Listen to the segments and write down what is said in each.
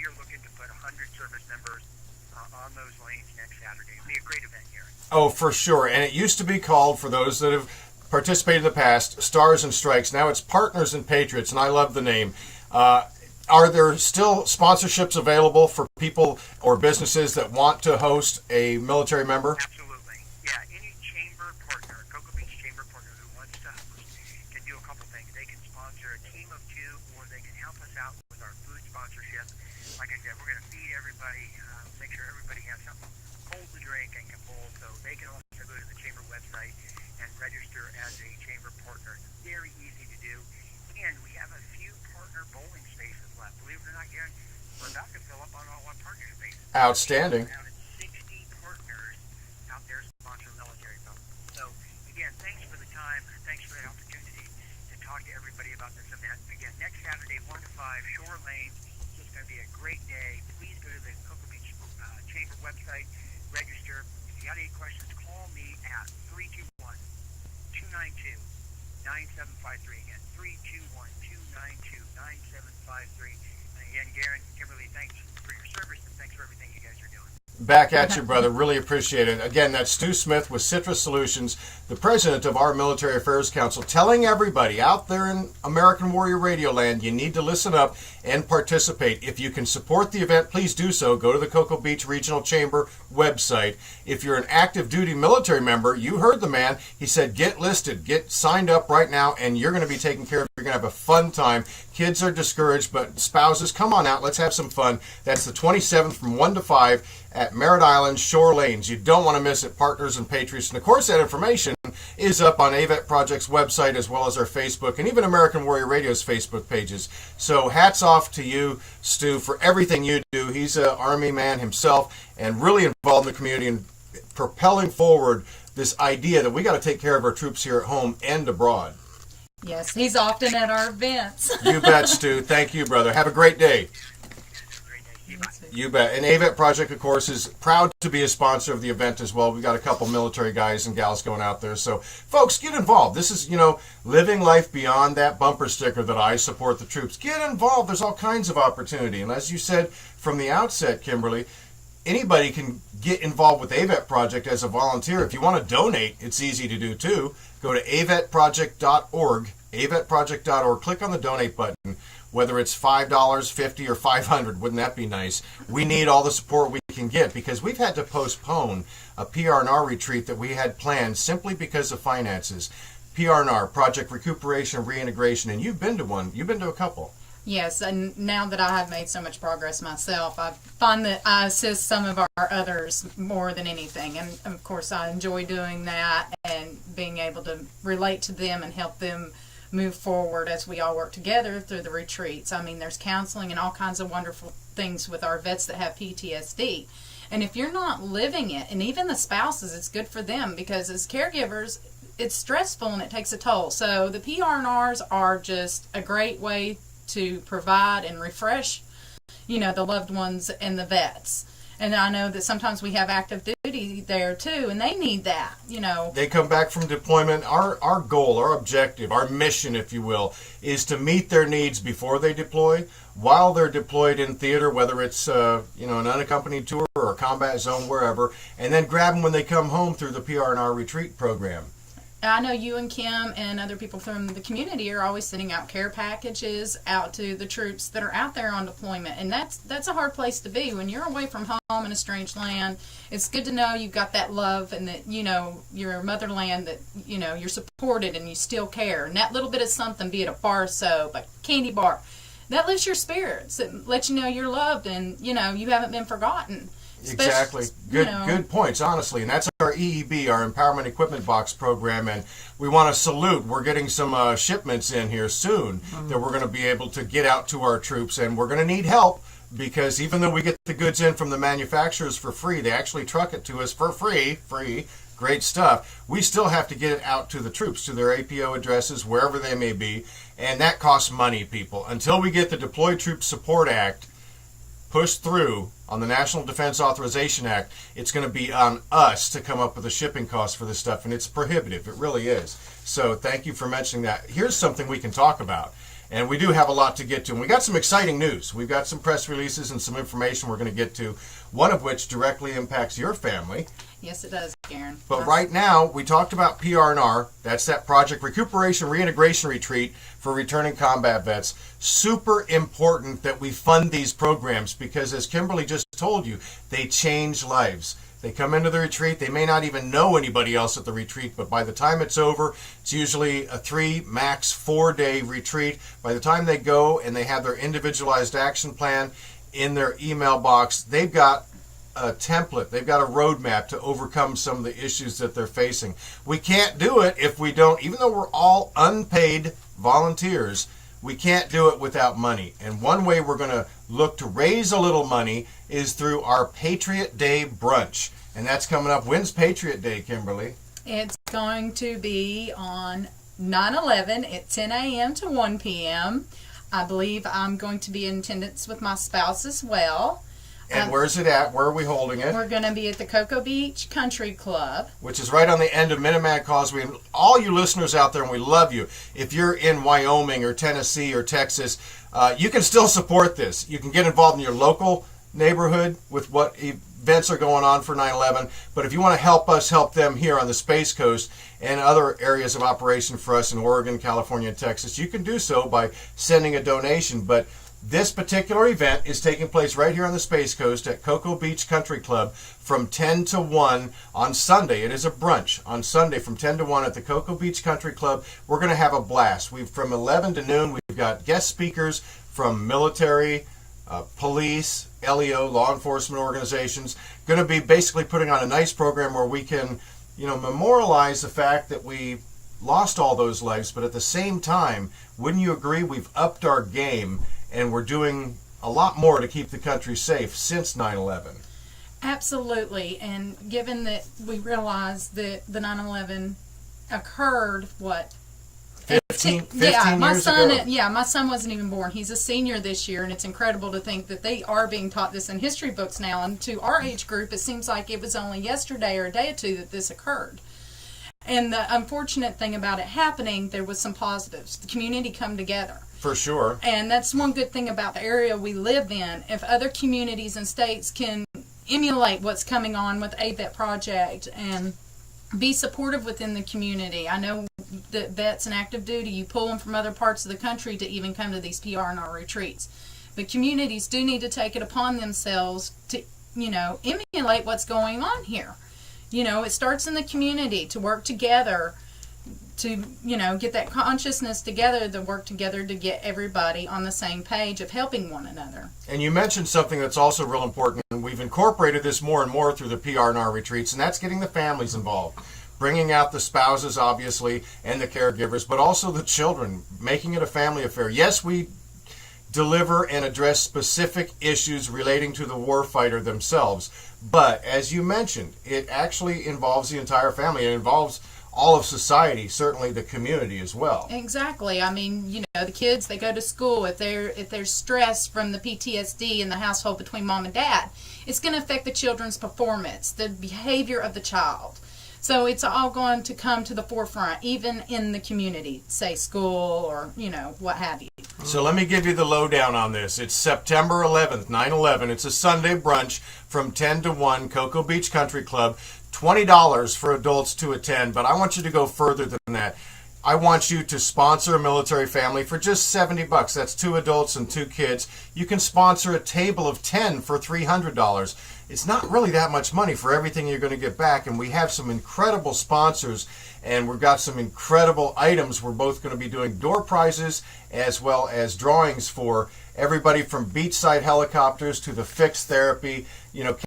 are looking to put 100 service members on those lanes next Saturday. It'll be a great event here. Oh, for sure. And it used to be called, for those that have participated in the past, Stars and Strikes. Now it's Partners and Patriots, and I love the name. Are there still sponsorships available for people or businesses that want to host a military member? Absolutely. Yeah, any chamber partner, Cocoa Beach chamber partner who wants to host can do a couple things. They can sponsor a team of two, or they can help us out with our food sponsorship. Like I said, we're going to feed everybody, make sure everybody has something cold to drink and can bowl. So they can also go to the chamber website and register as a chamber partner. It's very easy to do. And we have a few partner bowling spaces left. Believe it or not, Garen, we're about to fill up on all one partner space. Outstanding. Around 60 partners out there sponsor military folks. So, again, thanks for the time. Thanks for the opportunity to talk to everybody about this event. Again, next Saturday, 1 to 5, Shore Lanes. It's just going to be a great day. Please go to the Cocoa Beach Chamber website, register. If you got any questions, call me at 321-292-9753. Again, 321-292-9753. And again, Garen, Kimberly, thanks for your service and thanks for everything you guys are doing. Back at you, brother. Really appreciate it. Again, that's Stu Smith with Citrus Solutions, the president of our Military Affairs Council, telling everybody out there in American Warrior Radio Land, you need to listen up and participate. If you can support the event, please do so. Go to the Cocoa Beach Regional Chamber website. If you're an active duty military member, you heard the man. He said, get listed, get signed up right now, and you're going to be taken care of. You're going to have a fun time. Kids are discouraged, but spouses, come on out. Let's have some fun. That's the 27th from 1 to 5 at Merritt Island, Shore Lanes. You don't want to miss it, Partners and Patriots. And of course, that information is up on AVET Project's website, as well as our Facebook and even American Warrior Radio's Facebook pages. So hats off to you, Stu, for everything you do. He's an Army man himself and really involved in the community and propelling forward this idea that we got to take care of our troops here at home and abroad. Yes, he's often at our events. You bet, Stu. Thank you, brother. Have a great day. You bet. And AVET Project, of course, is proud to be a sponsor of the event as well. We've got a couple military guys and gals going out there. So, folks, get involved. This is, living life beyond that bumper sticker that I support the troops. Get involved. There's all kinds of opportunity. And as you said from the outset, Kimberly, anybody can get involved with AVET Project as a volunteer. If you want to donate, it's easy to do too. Go to avetproject.org, avetproject.org. Click on the donate button. Whether it's $5, $50, or $500, wouldn't that be nice? We need all the support we can get because we've had to postpone a PR&R retreat that we had planned simply because of finances. PR&R, Project Recuperation and Reintegration, and you've been to one. You've been to a couple. Yes, and now that I have made so much progress myself, I find that I assist some of our others more than anything. And, of course, I enjoy doing that and being able to relate to them and help them move forward as we all work together through the retreats. I mean, there's counseling and all kinds of wonderful things with our vets that have PTSD. And if you're not living it, and even the spouses, it's good for them because as caregivers, it's stressful and it takes a toll. So the PR&Rs are just a great way to provide and refresh, the loved ones and the vets. And I know that sometimes we have active duty there too, and they need that, They come baback from deployment. Our goal, our objective, our mission, if you will, is to meet their needs before they deploy, while they're deployed in theater, whether it's an unaccompanied tour or a combat zone, wherever, and then grab them when they come home through the PR&R retreat program. I know you and Kim and other people from the community are always sending out care packages out to the troops that are out there on deployment, and that's a hard place to be when you're away from home in a strange land. It's good to know you've got that love and that your motherland, that you're supported and you still care, and that little bit of something, be it a bar of soap, a candy bar, that lifts your spirits. It lets you know you're loved and you haven't been forgotten. Exactly. Good points, honestly. And that's our EEB, our Empowerment Equipment Box program. And we want to salute. We're getting some shipments in here soon that we're going to be able to get out to our troops. And we're going to need help because even though we get the goods in from the manufacturers for free, they actually truck it to us for free, great stuff. We still have to get it out to the troops, to their APO addresses, wherever they may be. And that costs money, people. Until we get the Deployed Troops Support Act pushed through on the National Defense Authorization Act, it's going to be on us to come up with a shipping cost for this stuff, and it's prohibitive. It really is. So thank you for mentioning that. Here's something we can talk about. And we do have a lot to get to. And we got some exciting news. We've got some press releases and some information we're going to get to, one of which directly impacts your family. Yes, it does, Karen. But right now, we talked about PR&R. That's that Project Recuperation Reintegration Retreat for returning combat vets. Super important that we fund these programs because, as Kimberly just told you, they change lives. They come into the retreat. They may not even know anybody else at the retreat, but by the time it's over, it's usually a 3, max 4-day retreat. By the time they go and they have their individualized action plan in their email box, they've got a template. They've got a roadmap to overcome some of the issues that they're facing. We can't do it if we don't, even though we're all unpaid volunteers, we can't do it without money. And one way we're going to look to raise a little money is through our Patriot Day Brunch. And that's coming up. When's Patriot Day, Kimberly? It's going to be on 9/11 at 10 a.m. to 1 p.m. I believe I'm going to be in attendance with my spouse as well. And where's it at? Where are we holding it? We're going to be at the Cocoa Beach Country Club, which is right on the end of Minuteman Causeway. And all you listeners out there, and we love you. If you're in Wyoming or Tennessee or Texas, you can still support this. You can get involved in your local neighborhood with what events are going on for 9/11. But if you want to help us help them here on the Space Coast and other areas of operation for us in Oregon, California, and Texas, you can do so by sending a donation. But this particular event is taking place right here on the Space Coast at Cocoa Beach Country Club from 10 to 1 on Sunday. It is a brunch on Sunday from 10 to 1 at the Cocoa Beach Country Club. We're going to have a blast. From 11 to noon, we've got guest speakers from military, police, LEO, law enforcement organizations. Going to be basically putting on a nice program where we can, memorialize the fact that we lost all those lives, but at the same time, wouldn't you agree we've upped our game and we're doing a lot more to keep the country safe since 9/11? Absolutely. And given that we realize that the 9/11 occurred, 15 my years son, ago. Yeah, my son wasn't even born. He's a senior this year, and it's incredible to think that they are being taught this in history books now. And to our age group, it seems like it was only yesterday or a day or two that this occurred. And the unfortunate thing about it happening, there was some positives. The community come together. For sure. And that's one good thing about the area we live in. If other communities and states can emulate what's coming on with AVET Project and be supportive within the community. I know that vets and active duty, you pull them from other parts of the country to even come to these PR&R retreats. But communities do need to take it upon themselves to, emulate what's going on here. It starts in the community to work together to, get that consciousness together, to work together to get everybody on the same page of helping one another. And you mentioned something that's also real important, and we've incorporated this more and more through the PR&R retreats, and that's getting the families involved. Bringing out the spouses, obviously, and the caregivers, but also the children, making it a family affair. Yes, we deliver and address specific issues relating to the warfighter themselves, but as you mentioned, it actually involves the entire family. It involves all of society, certainly the community as well. Exactly. I mean, the kids, they go to school. If they're stressed from the PTSD in the household between mom and dad, it's going to affect the children's performance, the behavior of the child. So it's all going to come to the forefront, even in the community, say school or, what have you. So let me give you the lowdown on this. It's September 11th, 9/11. It's a Sunday brunch from 10 to 1, Cocoa Beach Country Club. $20 for adults to attend, but I want you to go further than that. I want you to sponsor a military family for just $70. That's 2 adults and 2 kids. You can sponsor a table of 10 for $300. It's not really that much money for everything you're going to get back, and we have some incredible sponsors, and we've got some incredible items. We're both going to be doing door prizes as well as drawings for everybody from beachside helicopters to the fixed therapy.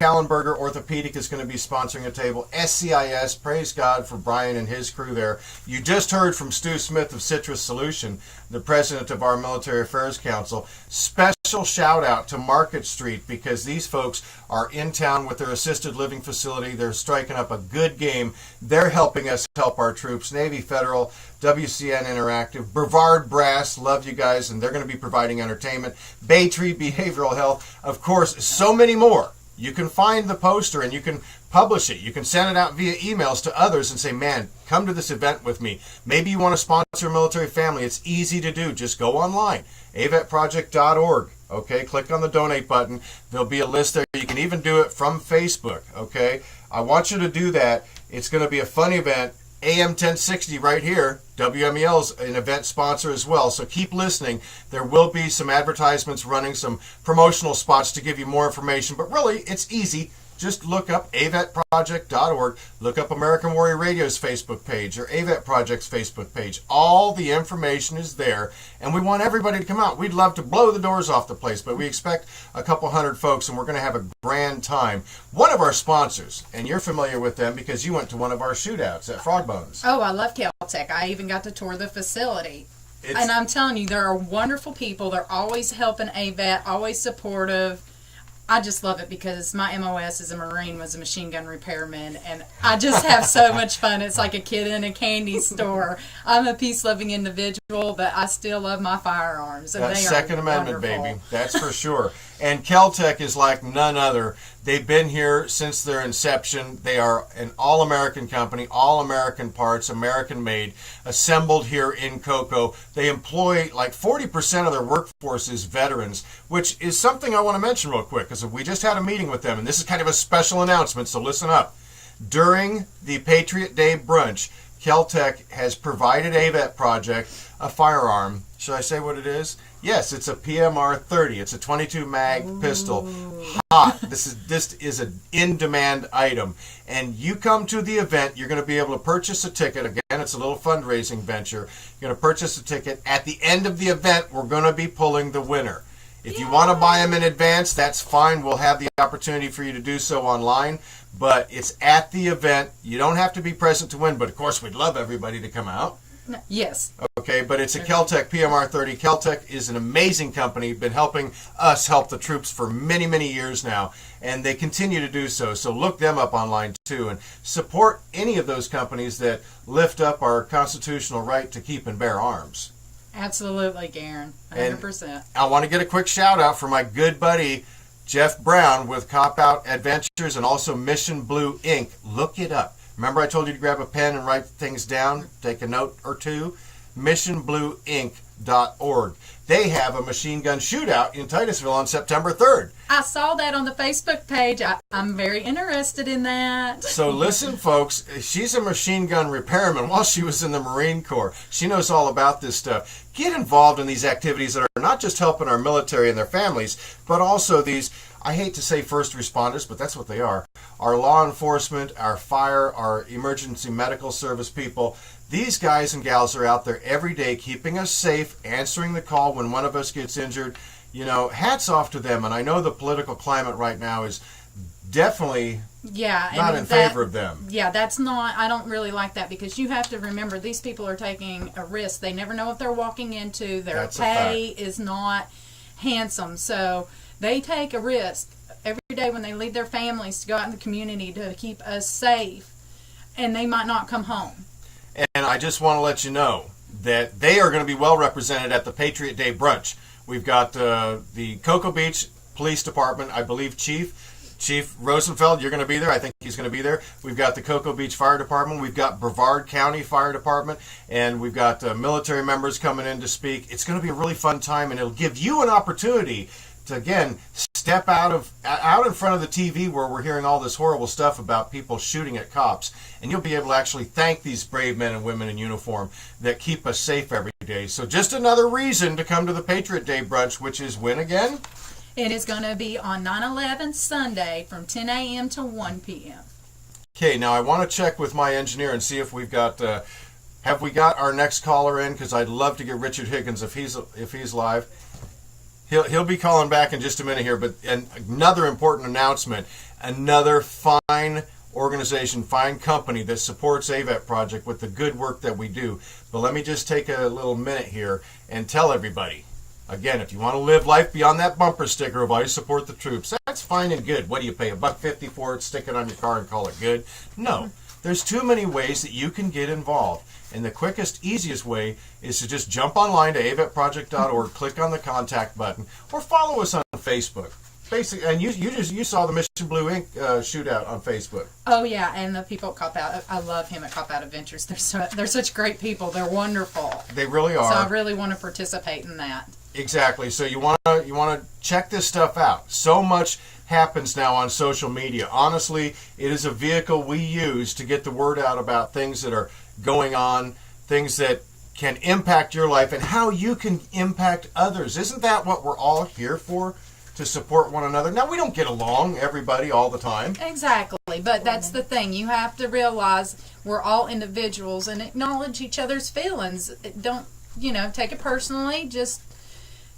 Kallenberger Orthopedic is going to be sponsoring a table. SCIS, praise God for Brian and his crew there. You just heard from Stu Smith of Citrus Solution, the president of our Military Affairs Council. Special shout out to Market Street because these folks are in town with their assisted living facility. They're striking up a good game. They're helping us help our troops. Navy Federal, WCN Interactive, Brevard Brass, love you guys, and they're going to be providing entertainment. Baytree Behavioral Health, of course, so many more. You can find the poster and you can publish it. You can send it out via emails to others and say, man, come to this event with me. Maybe you want to sponsor a military family. It's easy to do. Just go online, AVETproject.org. Okay, click on the donate button. There'll be a list there. You can even do it from Facebook. Okay, I want you to do that. It's going to be a fun event. AM 1060 right here. WMEL's an event sponsor as well, so keep listening. There will be some advertisements running, some promotional spots to give you more information, but really, it's easy. Just look up AVETproject.org, look up American Warrior Radio's Facebook page or AVET Project's Facebook page. All the information is there, and we want everybody to come out. We'd love to blow the doors off the place, but we expect a couple hundred folks, and we're going to have a grand time. One of our sponsors, and you're familiar with them because you went to one of our shootouts at Frogbones. Oh, I love KelTec. I even got to tour the facility. And I'm telling you, there are wonderful people. They're always helping AVET, always supportive. I just love it because my MOS as a Marine was a machine gun repairman, and I just have so much fun. It's like a kid in a candy store. I'm a peace-loving individual, but I still love my firearms. And That they Second are Amendment, wonderful. baby. That's for sure. And KelTec is like none other. They've been here since their inception. They are an all-American company, all-American parts, American-made, assembled here in Cocoa. They employ like 40% of their workforce is veterans, which is something I want to mention real quick because we just had a meeting with them, and this is kind of a special announcement, so listen up. During the Patriot Day Brunch, KelTec has provided AVET Project a firearm. Should I say what it is? Yes, it's a PMR 30. It's a 22 mag pistol. Hot. This is an in-demand item. And you come to the event, you're going to be able to purchase a ticket. Again, it's a little fundraising venture. You're going to purchase a ticket. At the end of the event, we're going to be pulling the winner. If you want to buy them in advance, that's fine. We'll have the opportunity for you to do so online. But it's at the event. You don't have to be present to win, but of course, we'd love everybody to come out. Yes. Okay, but it's a KelTec PMR 30. KelTec is an amazing company, been helping us help the troops for many, many years now, and they continue to do so. So look them up online too, and support any of those companies that lift up our constitutional right to keep and bear arms. Absolutely, Garen. 100%. And I want to get a quick shout out for my good buddy Jeff Brown with Cop Out Adventures and also Mission Blue Inc. Look it up. Remember I told you to grab a pen and write things down, take a note or two? MissionBlueInc.org. They have a machine gun shootout in Titusville on September 3rd. I saw that on the Facebook page. I'm very interested in that. So listen, folks, she's a machine gun repairman while she was in the Marine Corps. She knows all about this stuff. Get involved in these activities that are not just helping our military and their families, but also these, I hate to say first responders, but that's what they are. Our law enforcement, our fire, our emergency medical service people. These guys and gals are out there every day keeping us safe, answering the call when one of us gets injured. You know, hats off to them. And I know the political climate right now is definitely not in favor of them. Yeah, that's not, I don't really like that because you have to remember these people are taking a risk. They never know what they're walking into. Their pay is not handsome. So they take a risk every day when they leave their families to go out in the community to keep us safe. And they might not come home. And I just want to let you know that they are going to be well represented at the Patriot Day Brunch. We've got the Cocoa Beach Police Department, I believe Chief Rosenfeld, you're going to be there. I think he's going to be there. We've got the Cocoa Beach Fire Department. We've got Brevard County Fire Department. And we've got military members coming in to speak. It's going to be a really fun time, and it'll give you an opportunity to, again, step out in front of the TV where we're hearing all this horrible stuff about people shooting at cops, and you'll be able to actually thank these brave men and women in uniform that keep us safe every day. So just another reason to come to the Patriot Day Brunch, which is when again? It is going to be on 9/11 Sunday from 10 a.m. to 1 p.m. Okay, now I want to check with my engineer and see if we've got have we got our next caller in, because I'd love to get Richard Higgins if he's live. He'll be calling back in just a minute here, but another important announcement, another fine organization, fine company that supports AVET Project with the good work that we do. But let me just take a little minute here and tell everybody, again, if you want to live life beyond that bumper sticker of I support the troops, that's fine and good. What do you pay, $1.50 for it, stick it on your car and call it good? No. There's too many ways that you can get involved. And the quickest, easiest way is to just jump online to AVETproject.org, click on the contact button, or follow us on Facebook. basically, and you saw the Mission Blue Ink shootout on Facebook. Oh yeah, and the people at Cop Out, I love him at Cop Out Adventures. They're such great people. They're wonderful. They really are. So I really want to participate in that. Exactly. So you want to check this stuff out. So much happens now on social media. Honestly, it is a vehicle we use to get the word out about things that are going on, things that can impact your life and how you can impact others. Isn't that what we're all here for? To support one another. Now, we don't get along, everybody, all the time. Exactly, but that's the thing. You have to realize we're all individuals and acknowledge each other's feelings. Don't, take it personally. Just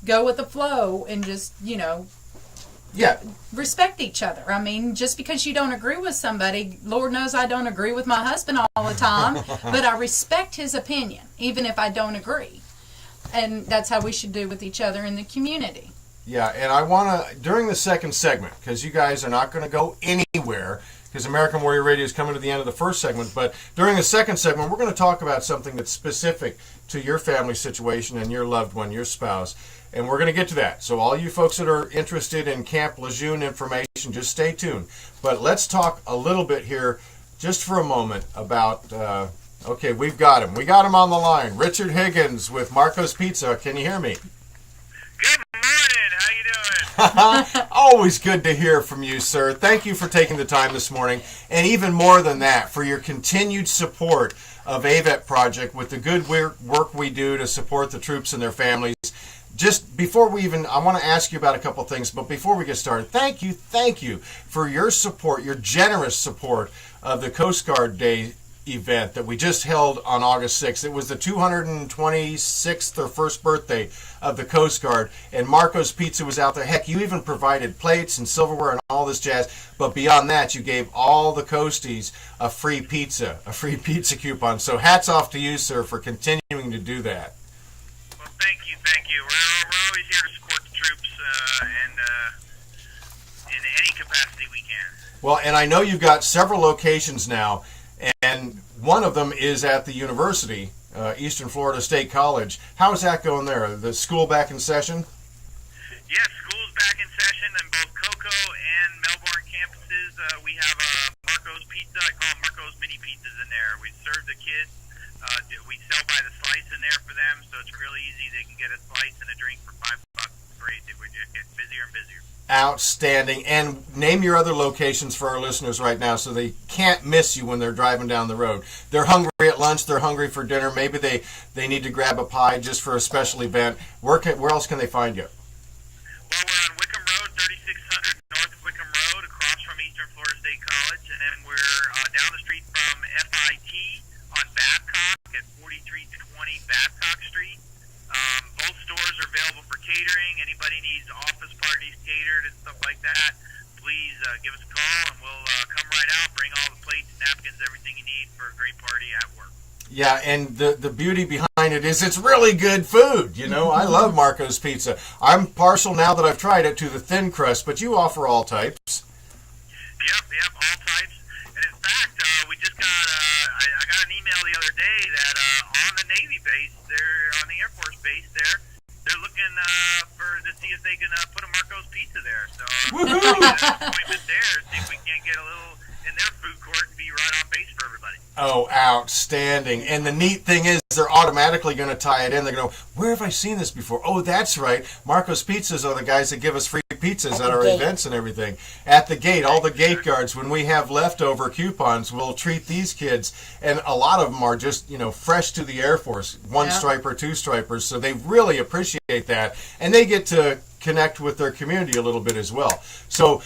go with the flow and just, Yeah. respect each other. I mean, just because you don't agree with somebody, Lord knows I don't agree with my husband all the time, but I respect his opinion, even if I don't agree. And that's how we should do with each other in the community. Yeah, and I want to, during the second segment, because you guys are not going to go anywhere, because American Warrior Radio is coming to the end of the first segment, but during the second segment, we're going to talk about something that's specific to your family situation and your loved one, your spouse, and we're going to get to that. So all you folks that are interested in Camp Lejeune information, just stay tuned. But let's talk a little bit here, just for a moment, about, okay, we've got him. We got him on the line. Richard Higgins with Marco's Pizza. Can you hear me? Good morning. How you doing? Always good to hear from you, sir. Thank you for taking the time this morning, and even more than that, for your continued support of AVET Project with the good work we do to support the troops and their families. Just before I want to ask you about a couple things, but before we get started, thank you for your support, your generous support of the Coast Guard Day event that we just held on August 6th. It was the 226th or first birthday of the Coast Guard, and Marco's Pizza was out there. Heck, you even provided plates and silverware and all this jazz, but beyond that, you gave all the Coasties a free pizza coupon. So hats off to you, sir, for continuing to do that. Well, thank you. We're always here to support the troops and in any capacity we can. Well, and I know you've got several locations now, and one of them is at the university, Eastern Florida State College. How is that going there? The school back in session? Yes, school's back in session in both Cocoa and Melbourne campuses. We have Marco's Pizza. I call them Marco's Mini Pizzas in there. We serve the kids. We sell by the slice in there for them, so it's really easy. They can get a slice and a drink for $5. It's great. We just get busier and busier. Outstanding. And name your other locations for our listeners right now so they can't miss you when they're driving down the road. They're hungry at lunch. They're hungry for dinner. Maybe they need to grab a pie just for a special event. Where else can they find you? Well, we're on Wickham Road, 3600 North Wickham Road, across from Eastern Florida State College. And then we're down the street from FIT on Babcock at 4320 Babcock Street. Both stores are available for catering. Anybody needs office parties catered and stuff like that, please give us a call and we'll come right out, bring all the plates, napkins, everything you need for a great party at work. Yeah, and the beauty behind it is it's really good food. I love Marco's Pizza. I'm partial now that I've tried it to the thin crust, but you offer all types. Yep, all types. And in fact, we just got I got an email the other day that on the Navy base, on the Air Force base they're looking to see if they can put a Marco's Pizza there. So Woohoo! an appointment there, see if we can't get a little in their food court and be right on base for everybody. Oh, outstanding. And the neat thing is they're automatically going to tie it in. They're going to go, where have I seen this before? Oh, that's right. Marco's Pizzas are the guys that give us free pizzas at our events and everything. At the gate, all the gate guards, when we have leftover coupons, we'll treat these kids. And a lot of them are just, fresh to the Air Force, one striper, two stripers. So they really appreciate that. And they get to connect with their community a little bit as well. So,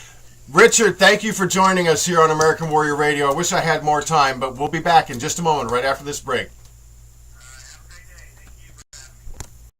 Richard, thank you for joining us here on American Warrior Radio. I wish I had more time, but we'll be back in just a moment right after this break.